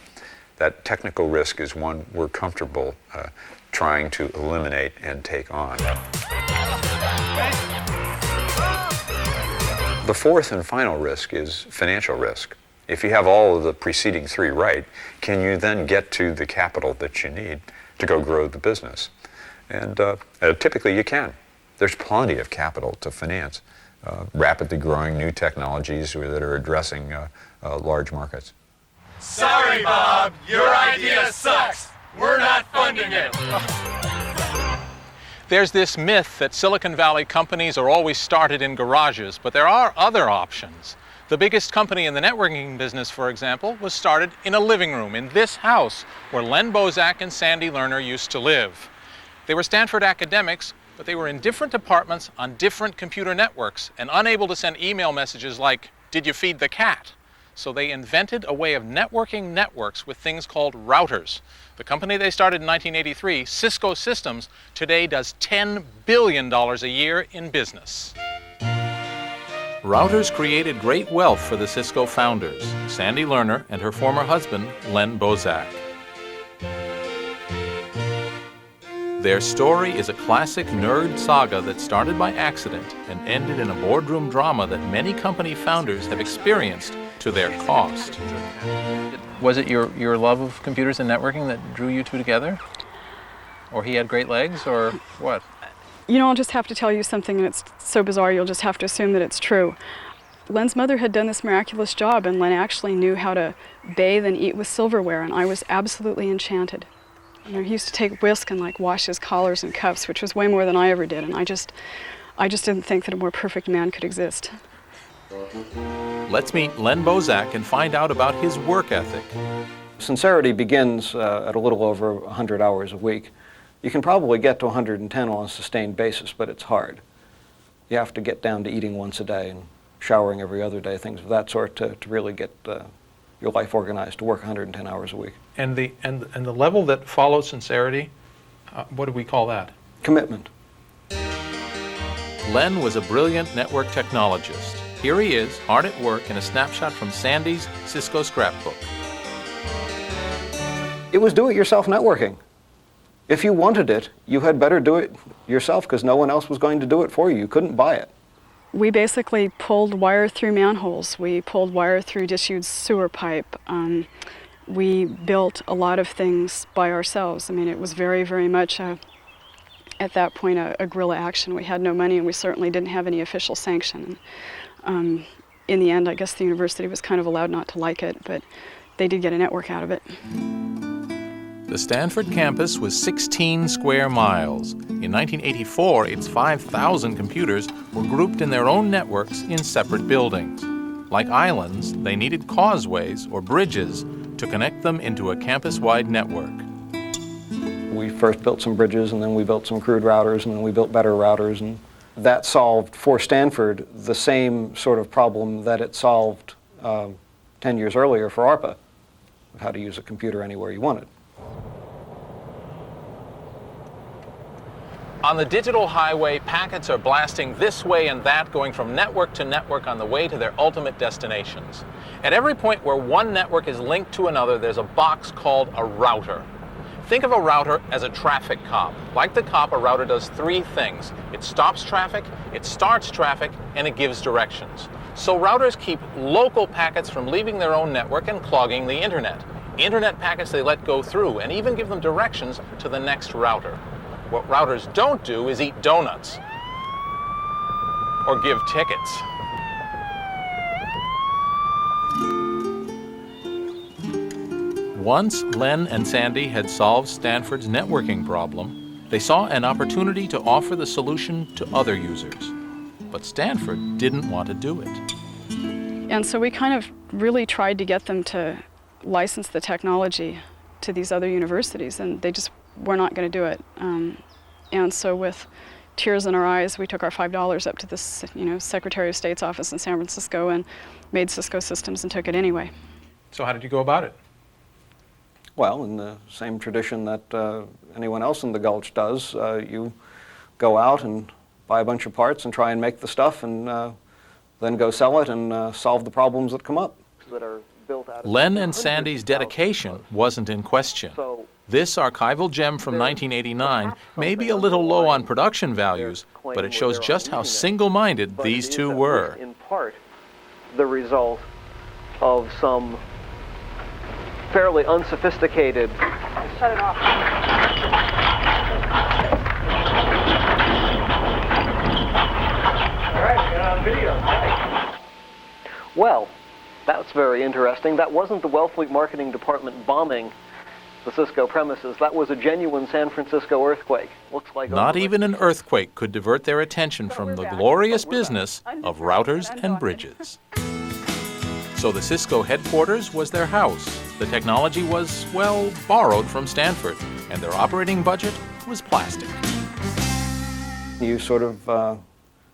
That technical risk is one we're comfortable trying to eliminate and take on. The fourth and final risk is financial risk. If you have all of the preceding three right, can you then get to the capital that you need to go grow the business? And typically you can. There's plenty of capital to finance rapidly growing new technologies that are addressing large markets. Sorry, Bob, your idea sucks. We're not funding it. There's this myth that Silicon Valley companies are always started in garages, but there are other options. The biggest company in the networking business, for example, was started in a living room in this house where Len Bozak and Sandy Lerner used to live. They were Stanford academics, but they were in different departments on different computer networks and unable to send email messages like, "Did you feed the cat?" So they invented a way of networking networks with things called routers. The company they started in 1983, Cisco Systems, today does $10 billion a year in business. Routers created great wealth for the Cisco founders, Sandy Lerner and her former husband, Len Bozak. Their story is a classic nerd saga that started by accident and ended in a boardroom drama that many company founders have experienced to their cost. Was it your love of computers and networking that drew you two together? Or he had great legs, or what? You know, I'll just have to tell you something, and it's so bizarre you'll just have to assume that it's true. Len's mother had done this miraculous job, and Len actually knew how to bathe and eat with silverware, and I was absolutely enchanted. You know, he used to take whisk and wash his collars and cuffs, which was way more than I ever did, and I just didn't think that a more perfect man could exist. Let's meet Len Bozak and find out about his work ethic. Sincerity begins at a little over 100 hours a week. You can probably get to 110 on a sustained basis, but it's hard. You have to get down to eating once a day and showering every other day, things of that sort, to really get your life organized to work 110 hours a week. And the level that follows sincerity, what do we call that? Commitment. Len was a brilliant network technologist. Here he is, hard at work, in a snapshot from Sandy's Cisco scrapbook. It was do-it-yourself networking. If you wanted it, you had better do it yourself because no one else was going to do it for you. You couldn't buy it. We basically pulled wire through manholes. We pulled wire through disused sewer pipe. We built a lot of things by ourselves. I mean, it was very, very much, at that point, a guerrilla action. We had no money, and we certainly didn't have any official sanction. In the end, I guess the university was kind of allowed not to like it, but they did get a network out of it. The Stanford campus was 16 square miles. In 1984, its 5,000 computers were grouped in their own networks in separate buildings. Like islands, they needed causeways or bridges to connect them into a campus-wide network. We first built some bridges, and then we built some crude routers, and then we built better routers, and that solved for Stanford the same sort of problem that it solved 10 years earlier for ARPA, how to use a computer anywhere you wanted. On the digital highway, packets are blasting this way and that, going from network to network on the way to their ultimate destinations. At every point where one network is linked to another, there's a box called a router. Think of a router as a traffic cop. Like the cop, a router does three things. It stops traffic, it starts traffic, and it gives directions. So routers keep local packets from leaving their own network and clogging the internet. Internet packets they let go through, and even give them directions to the next router. What routers don't do is eat donuts or give tickets. Once Len and Sandy had solved Stanford's networking problem, they saw an opportunity to offer the solution to other users. But Stanford didn't want to do it. And so we kind of really tried to get them to license the technology to these other universities, and they just were not going to do it. And so with tears in our eyes, we took our $5 up to this, Secretary of State's office in San Francisco and made Cisco Systems and took it anyway. So how did you go about it? Well, in the same tradition that anyone else in the Gulch does, you go out and buy a bunch of parts and try and make the stuff and then go sell it and solve the problems that come up. Len and Sandy's dedication wasn't in question. This archival gem from 1989 may be a little low on production values, but it shows just how single-minded these two were. In part, the result of some fairly unsophisticated. Shut it off. All right, get on video. Nice. Well, that's very interesting. That wasn't the Wellfleet marketing department bombing the Cisco premises. That was a genuine San Francisco earthquake. Looks like Not even an earthquake could divert their attention from the glorious business of routers and bridges. So the Cisco headquarters was their house. The technology was, well, borrowed from Stanford, and their operating budget was plastic. You sort of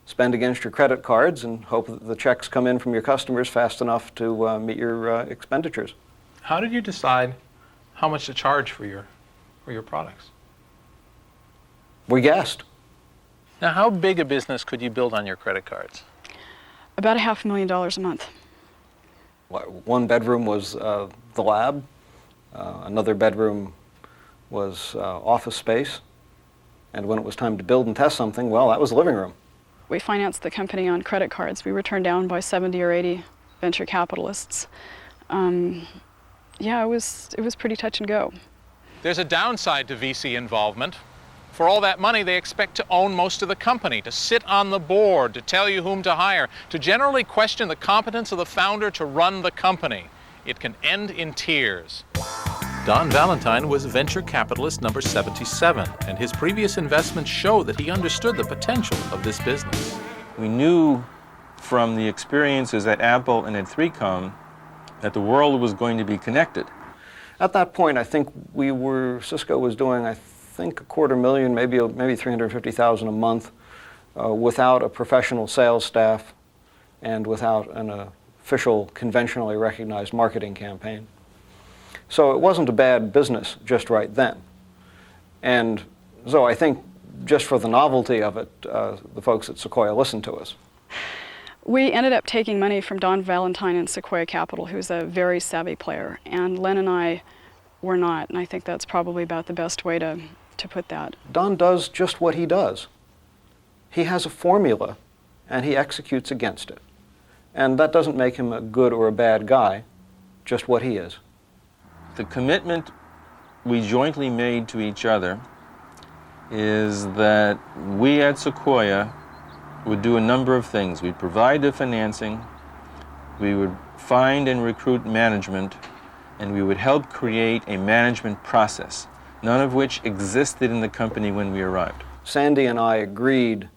spend against your credit cards and hope that the checks come in from your customers fast enough to meet your expenditures. How did you decide how much to charge for your products? We guessed. Now, how big a business could you build on your credit cards? About $500,000 a month. One bedroom was the lab. Another bedroom was office space. And when it was time to build and test something, well, that was the living room. We financed the company on credit cards. We were turned down by 70 or 80 venture capitalists. Yeah, it was pretty touch and go. There's a downside to VC involvement. For all that money, they expect to own most of the company, to sit on the board, to tell you whom to hire, to generally question the competence of the founder to run the company. It can end in tears. Don Valentine was venture capitalist number 77, and his previous investments show that he understood the potential of this business. We knew from the experiences at Apple and at 3Com that the world was going to be connected. At that point, I think Cisco was doing, I think, $250,000, maybe $350,000 a month without a professional sales staff and without an official, conventionally recognized marketing campaign. So it wasn't a bad business just right then. And so I think just for the novelty of it, the folks at Sequoia listened to us. We ended up taking money from Don Valentine and Sequoia Capital, who's a very savvy player, and Len and I were not, and I think that's probably about the best way to put that. Don does just what he does. He has a formula, and he executes against it. And that doesn't make him a good or a bad guy, just what he is. The commitment we jointly made to each other is that we at Sequoia would do a number of things. We'd provide the financing, we would find and recruit management, and we would help create a management process, none of which existed in the company when we arrived. Sandy and I agreed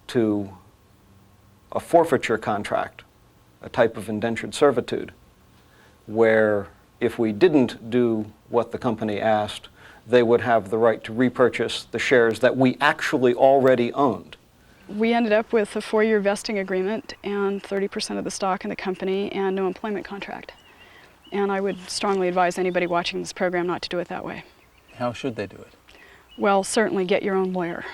to a forfeiture contract, a type of indentured servitude, where if we didn't do what the company asked, they would have the right to repurchase the shares that we actually already owned. We ended up with a 4-year vesting agreement and 30% of the stock in the company and no employment contract. And I would strongly advise anybody watching this program not to do it that way. How should they do it? Well, certainly get your own lawyer.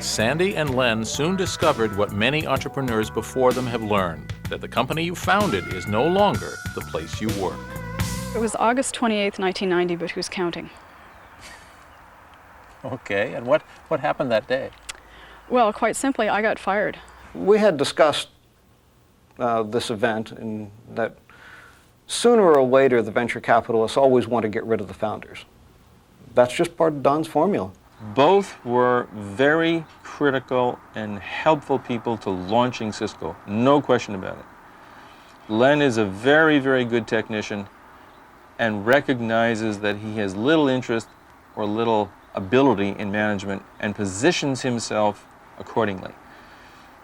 Sandy and Len soon discovered what many entrepreneurs before them have learned, that the company you founded is no longer the place you work. It was August 28th, 1990, but who's counting? Okay, and what happened that day? Well, quite simply, I got fired. We had discussed this event and that sooner or later the venture capitalists always want to get rid of the founders. That's just part of Don's formula. Both were very critical and helpful people to launching Cisco, no question about it. Len is a very, very good technician and recognizes that he has little interest or little ability in management and positions himself accordingly.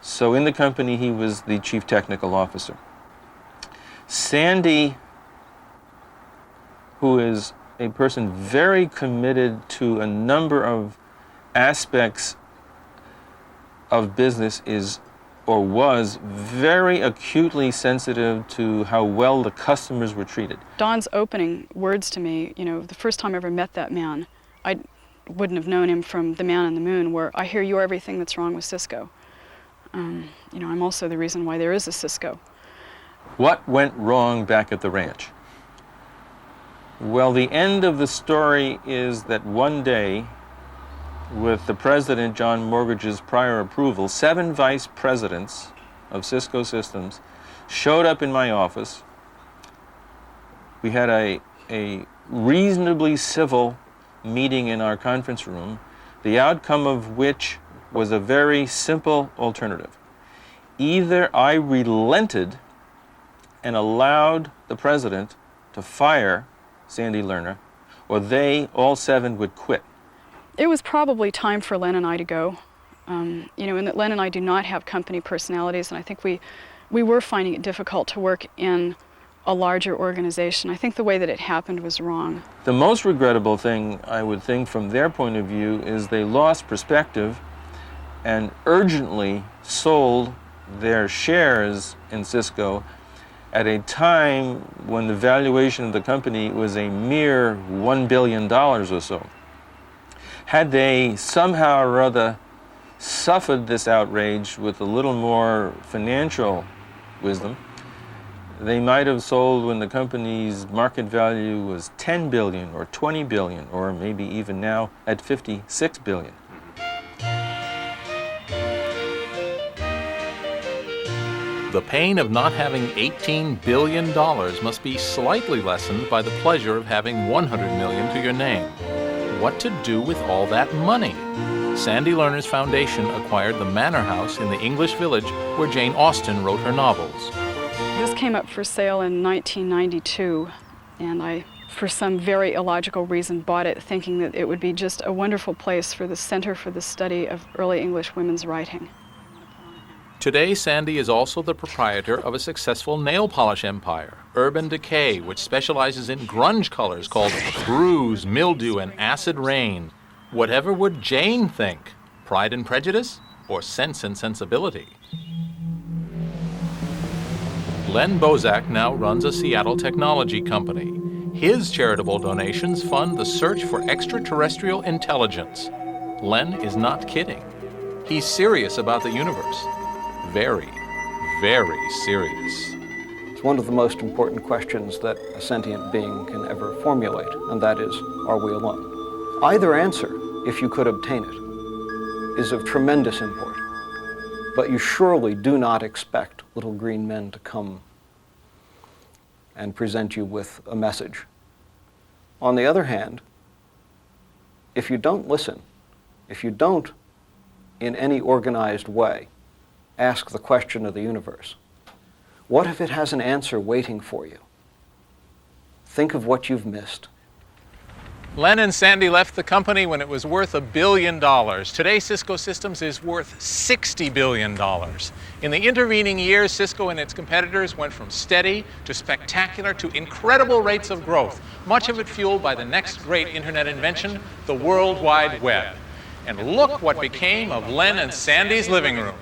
So in the company, he was the chief technical officer. Sandy, who is a person very committed to a number of aspects of business, was very acutely sensitive to how well the customers were treated. Don's opening words to me, the first time I ever met that man, wouldn't have known him from The Man on the Moon, where I hear you're everything that's wrong with Cisco. I'm also the reason why there is a Cisco. What went wrong back at the ranch? Well, the end of the story is that one day, with the president, John Mortgage's prior approval, 7 vice presidents of Cisco Systems showed up in my office. We had a reasonably civil meeting in our conference room, the outcome of which was a very simple alternative. Either I relented and allowed the president to fire Sandy Lerner, or they, all 7, would quit. It was probably time for Len and I to go. And that Len and I do not have company personalities, and I think we were finding it difficult to work in a larger organization. I think the way that it happened was wrong. The most regrettable thing, I would think, from their point of view, is they lost perspective and urgently sold their shares in Cisco at a time when the valuation of the company was a mere $1 billion or so. Had they somehow or other suffered this outrage with a little more financial wisdom, they might have sold when the company's market value was 10 billion or 20 billion, or maybe even now at 56 billion. The pain of not having $18 billion must be slightly lessened by the pleasure of having $100 million to your name. What to do with all that money? Sandy Lerner's foundation acquired the manor house in the English village where Jane Austen wrote her novels. This came up for sale in 1992, and I, for some very illogical reason, bought it thinking that it would be just a wonderful place for the Center for the Study of Early English Women's Writing. Today, Sandy is also the proprietor of a successful nail polish empire, Urban Decay, which specializes in grunge colors called Bruise, Mildew, and Acid Rain. Whatever would Jane think? Pride and Prejudice or Sense and Sensibility? Len Bozak now runs a Seattle technology company. His charitable donations fund the search for extraterrestrial intelligence. Len is not kidding. He's serious about the universe. Very, very serious. It's one of the most important questions that a sentient being can ever formulate, and that is, are we alone? Either answer, if you could obtain it, is of tremendous import. But you surely do not expect little green men to come and present you with a message. On the other hand, if you don't listen, if you don't, in any organized way, ask the question of the universe, what if it has an answer waiting for you? Think of what you've missed. Len and Sandy left the company when it was worth $1 billion. Today, Cisco Systems is worth $60 billion. In the intervening years, Cisco and its competitors went from steady to spectacular to incredible rates of growth, much of it fueled by the next great internet invention, the World Wide Web. And look what became of Len and Sandy's living room.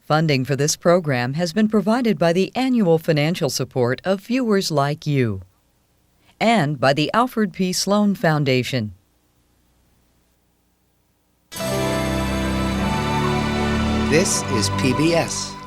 Funding for this program has been provided by the annual financial support of viewers like you and by the Alfred P. Sloan Foundation. This is PBS.